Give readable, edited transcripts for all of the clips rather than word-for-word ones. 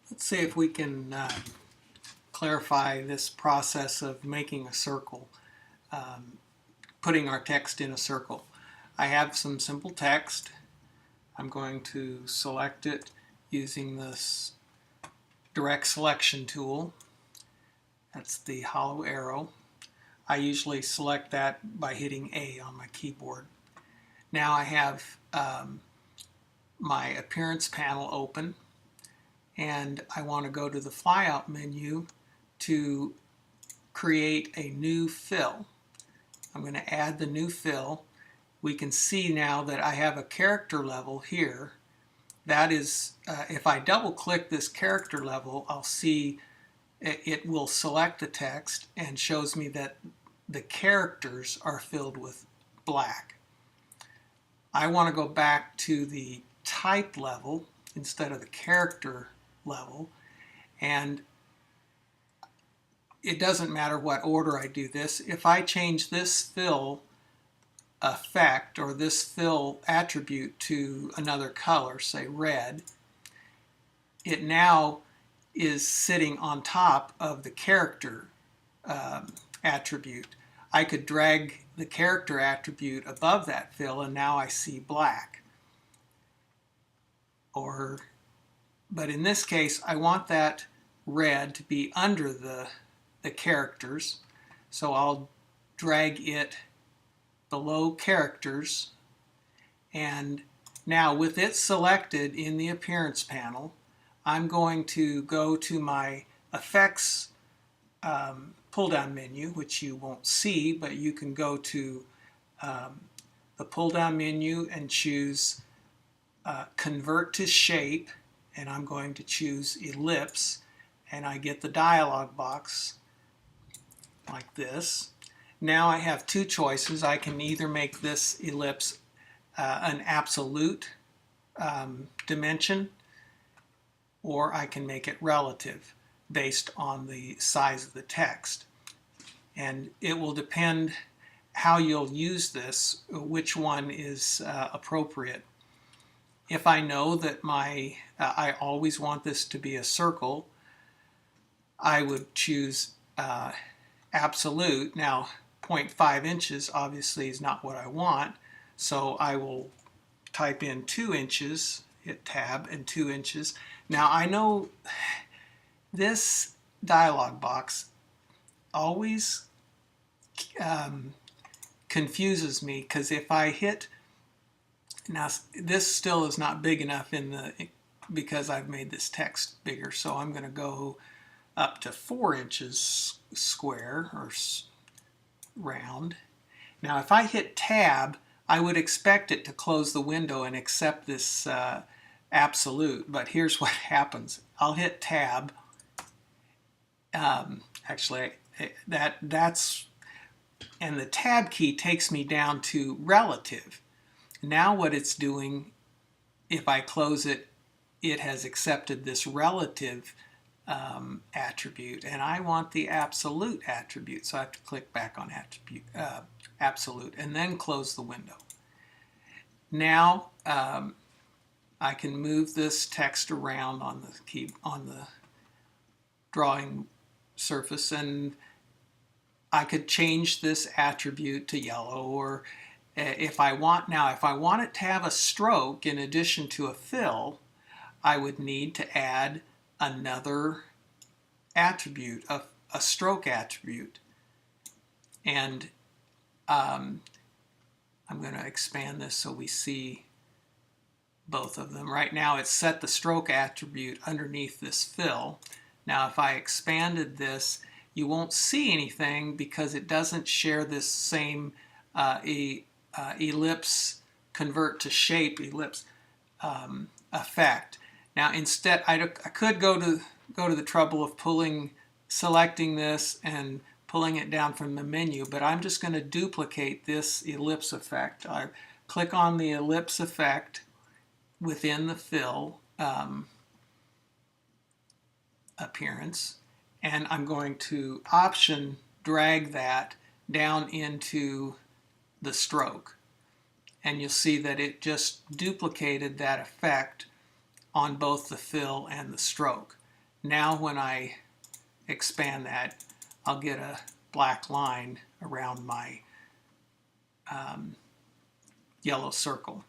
Let's see if we can clarify this process of making a circle, putting our text in a circle. I have some simple text. I'm going to select it using this direct selection tool. That's the hollow arrow. I usually select that by hitting A on my keyboard. Now I have my appearance panel open, and I want to go to the flyout menu to create a new fill. I'm going to add the new fill. We can see now that I have a character level here. That is, if I double click this character level, I'll see it will select the text and shows me that the characters are filled with black. I want to go back to the type level instead of the character level, and it doesn't matter what order I do this. If I change this fill effect or this fill attribute to another color, say red, it now is sitting on top of the character attribute. I could drag the character attribute above that fill and now I see black. But in this case, I want that red to be under the characters, so I'll drag it below characters, and now with it selected in the appearance panel, I'm going to go to my effects pull-down menu, which you won't see, but you can go to the pull-down menu and choose convert to shape, and I'm going to choose ellipse, and I get the dialog box like this. Now I have two choices. I can either make this ellipse an absolute dimension, or I can make it relative based on the size of the text. And it will depend how you'll use this, which one is appropriate. If I know that I always want this to be a circle, I would choose absolute. Now 0.5 inches obviously is not what I want, so I will type in 2 inches, hit tab, and 2 inches. Now I know this dialog box always confuses me, because if I hit, now this still is not big enough because I've made this text bigger, so I'm going to go up to 4 inches square or round. Now if I hit tab, I would expect it to close the window and accept this absolute, but here's what happens. I'll hit tab. Actually, and the tab key takes me down to relative. Now what it's doing, if I close it, it has accepted this relative attribute, and I want the absolute attribute, so I have to click back on absolute and then close the window. Now I can move this text around on the drawing surface, and I could change this attribute to yellow, or if I want it to have a stroke in addition to a fill, I would need to add another attribute, a stroke attribute. And I'm going to expand this so we see both of them. Right now it's set the stroke attribute underneath this fill. Now if I expanded this, you won't see anything because it doesn't share this same ellipse, convert to shape ellipse effect. Now instead, I could go to the trouble of selecting this and pulling it down from the menu, but I'm just going to duplicate this ellipse effect. I click on the ellipse effect within the fill appearance, and I'm going to option drag that down into the stroke, and you'll see that it just duplicated that effect on both the fill and the stroke. now when I expand that, I'll get a black line around my yellow circle.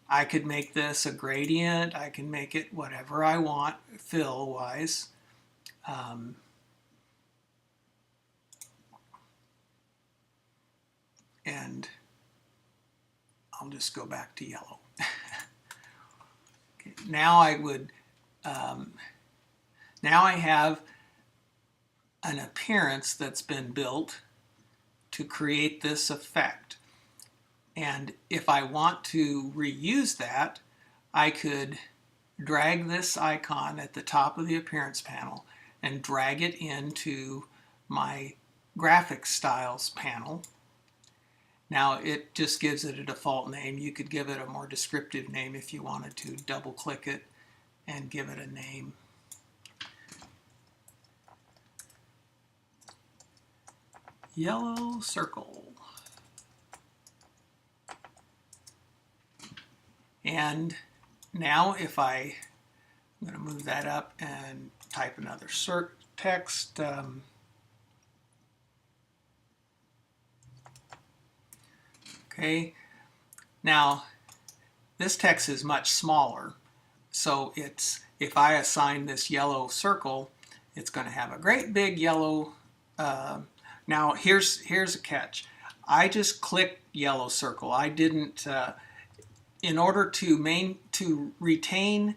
I could make this a gradient. I can make it whatever I want fill-wise. And I'll just go back to yellow. Okay, now I would, now I have an appearance that's been built to create this effect. And if I want to reuse that, I could drag this icon at the top of the appearance panel and drag it into my graphic styles panel. Now it just gives it a default name. You could give it a more descriptive name if you wanted to. Double click it and give it a name. Yellow circle. And now if I'm going to move that up and type another text. Okay, now this text is much smaller, so if I assign this yellow circle, it's going to have a great big yellow. Now here's a catch. I just clicked yellow circle. I didn't. In order to retain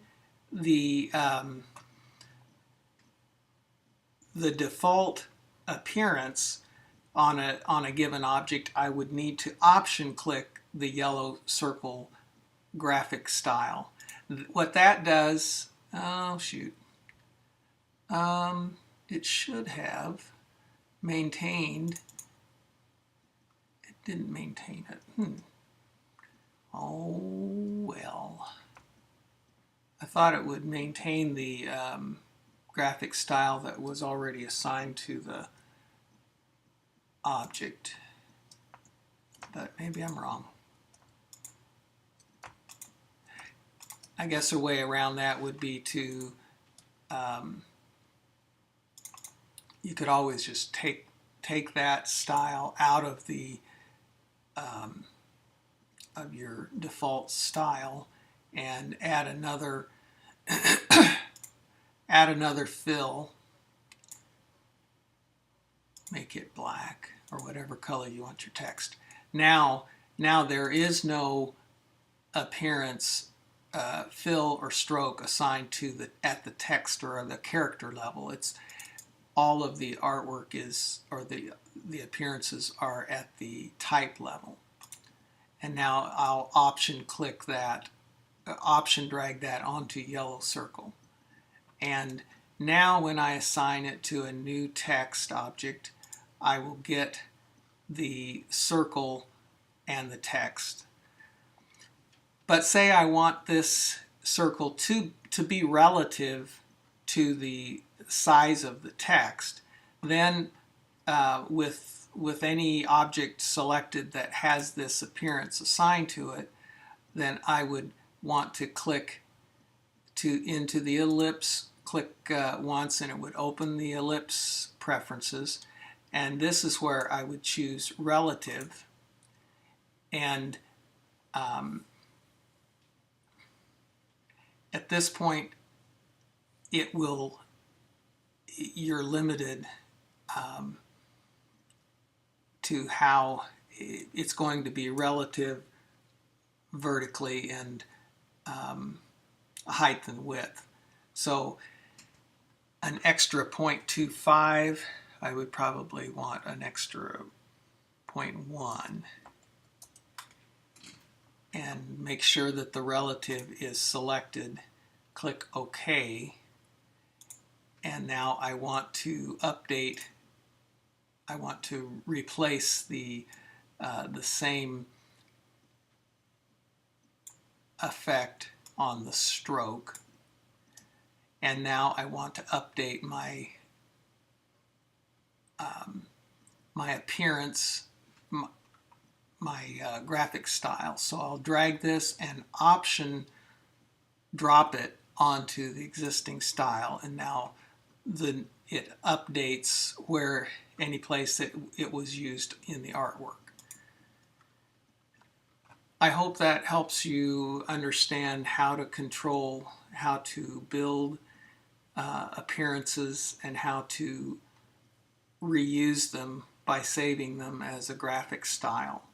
the default appearance on a given object, I would need to option click the yellow circle graphic style. What that does, oh shoot, it should have maintained. It didn't maintain it. Oh well. I thought it would maintain the graphic style that was already assigned to the object, but maybe I'm wrong. I guess a way around that would be to you could always just take that style out of the of your default style and add another add another fill, make it black or whatever color you want your text. Now there is no appearance fill or stroke assigned to at the text or the character level. It's all of the artwork is, or the appearances are at the type level. And now I'll option click that, option drag that onto yellow circle. And now when I assign it to a new text object, I will get the circle and the text. But say I want this circle to be relative to the size of the text, then with any object selected that has this appearance assigned to it, then I would want to click into the ellipse, click once, and it would open the ellipse preferences. And this is where I would choose relative. And at this point, you're limited to how it's going to be relative vertically and height and width. So an extra 0.25, I would probably want an extra 0.1, and make sure that the relative is selected. Click OK, and now I want to update. I want to replace the same effect on the stroke, and now I want to update my my appearance, my graphic style. So I'll drag this and option drop it onto the existing style, and now it updates where any place that it was used in the artwork. I hope that helps you understand how to control, how to build appearances, and how to reuse them by saving them as a graphic style.